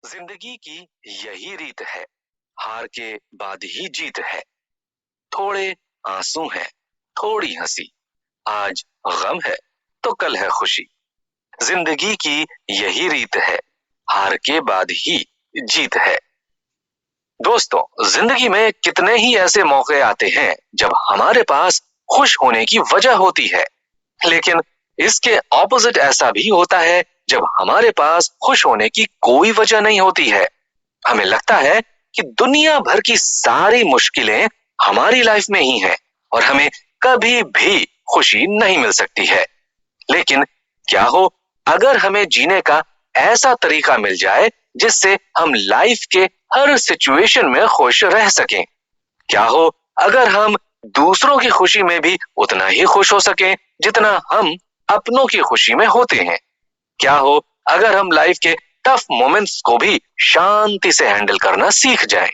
जिंदगी की यही रीत है, हार के बाद ही जीत है। थोड़े आंसू हैं, थोड़ी हंसी, आज गम है तो कल है खुशी। जिंदगी की यही रीत है, हार के बाद ही जीत है। दोस्तों, जिंदगी में कितने ही ऐसे मौके आते हैं जब हमारे पास खुश होने की वजह होती है, लेकिन इसके ऑपोजिट ऐसा भी होता है जब हमारे पास खुश होने की कोई वजह नहीं होती है। हमें लगता है कि दुनिया भर की सारी मुश्किलें हमारी लाइफ में ही हैं और हमें कभी भी खुशी नहीं मिल सकती है। लेकिन क्या हो अगर हमें जीने का ऐसा तरीका मिल जाए जिससे हम लाइफ के हर सिचुएशन में खुश रह सकें? क्या हो अगर हम दूसरों की खुशी में भी उतना ही खुश हो सकें जितना हम अपनों की खुशी में होते हैं? क्या हो अगर हम लाइफ के टफ मोमेंट्स को भी शांति से हैंडल करना सीख जाएं?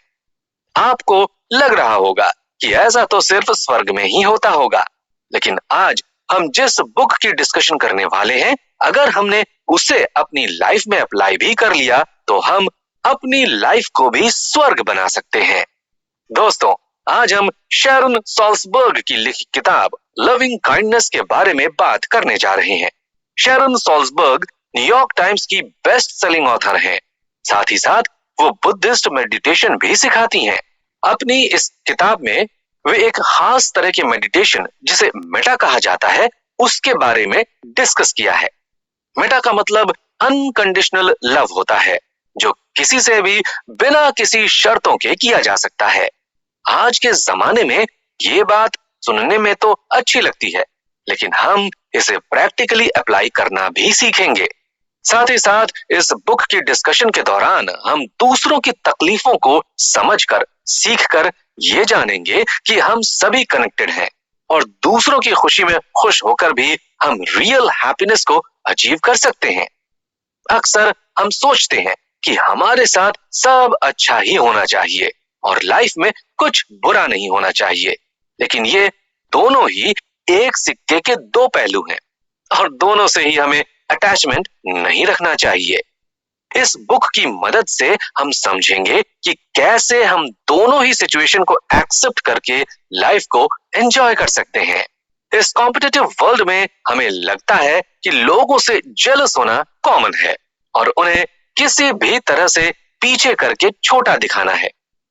आपको लग रहा होगा कि ऐसा तो सिर्फ स्वर्ग में ही होता होगा, लेकिन आज हम जिस बुक की डिस्कशन करने वाले हैं, अगर हमने उसे अपनी लाइफ में अप्लाई भी कर लिया तो हम अपनी लाइफ को भी स्वर्ग बना सकते हैं। दोस्तों, आज हम शैरन सॉल्सबर्ग की लिखी किताब लविंग काइंडनेस के बारे में बात करने जा रहे हैं। शैरन सॉल्सबर्ग न्यूयॉर्क टाइम्स की बेस्ट सेलिंग ऑथर हैं। साथ ही साथ वो बुद्धिस्ट मेडिटेशन भी सिखाती हैं। अपनी इस किताब में वे एक खास तरह के मेडिटेशन जिसे मेटा कहा जाता है, उसके बारे में डिस्कस किया है। मेटा का मतलब अनकंडीशनल लव होता है, जो किसी से भी बिना किसी शर्तों के किया जा सकता है। आज के जमाने में ये बात सुनने में तो अच्छी लगती है, लेकिन हम इसे प्रैक्टिकली अप्लाई करना भी सीखेंगे। साथ ही साथ इस बुक की डिस्कशन के दौरान हम दूसरों की तकलीफों को समझकर, सीखकर ये जानेंगे कि हम सभी कनेक्टेड हैं और दूसरों की खुशी में खुश होकर भी हम रियल हैप्पीनेस को अचीव कर सकते हैं। अक्सर हम सोचते हैं कि हमारे साथ सब अच्छा ही होना चाहिए और लाइफ में कुछ बुरा नहीं होना चाहिए, लेकिन ये दोनों ही एक सिक्के के दो पहलू हैं और दोनों से ही हमें अटैचमेंट नहीं रखना चाहिए। इस बुक की मदद से हम समझेंगे कि कैसे हम दोनों ही सिचुएशन को एक्सेप्ट करके लाइफ को एंजॉय कर सकते हैं। इस कॉम्पिटिटिव वर्ल्ड में हमें लगता है कि लोगों से जेलस होना कॉमन है और उन्हें किसी भी तरह से पीछे करके छोटा दिखाना है।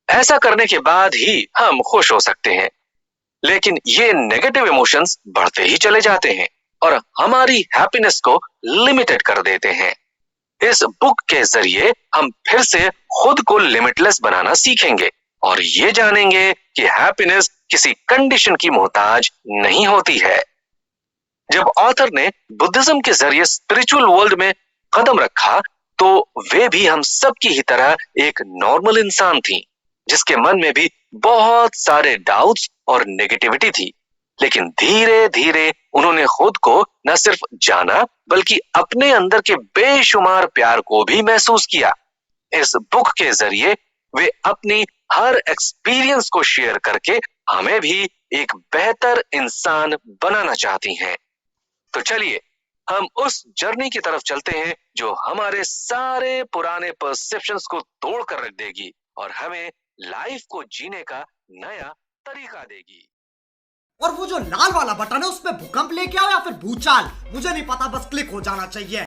ऐसा करने के बाद ही हम खुश हो सकते हैं, लेकिन ये नेगेटिव इमोशंस बढ़ते ही चले जाते हैं और हमारी हैप्पीनेस को लिमिटेड कर देते हैं। इस बुक के जरिए हम फिर से खुद को लिमिटलेस बनाना सीखेंगे और ये जानेंगे कि हैप्पीनेस किसी कंडीशन की मोहताज नहीं होती है। जब ऑथर ने बुद्धिज्म के जरिए स्पिरिचुअल वर्ल्ड में कदम रखा, तो वे भी हम सब की ही तरह एक नॉर्मल इंसान थी, जिसके मन में भी बहुत सारे डाउट्स और नेगेटिविटी थी। लेकिन धीरे धीरे उन्होंने खुद को न सिर्फ जाना, बल्कि अपने अंदर के बेशुमार प्यार को भी महसूस किया। इस बुक के जरिए वे अपनी हर एक्सपीरियंस को शेयर करके हमें भी एक बेहतर इंसान बनाना चाहती हैं। तो चलिए हम उस जर्नी की तरफ चलते हैं जो हमारे सारे पुराने परसेप्शंस को तोड़कर रख देगी और हमें लाइफ को जीने का नया तरीका देगी। और वो जो लाल वाला बटन है उस पे भूकंप लेके आओ या फिर भूचाल, मुझे नहीं पता, बस क्लिक हो जाना चाहिए।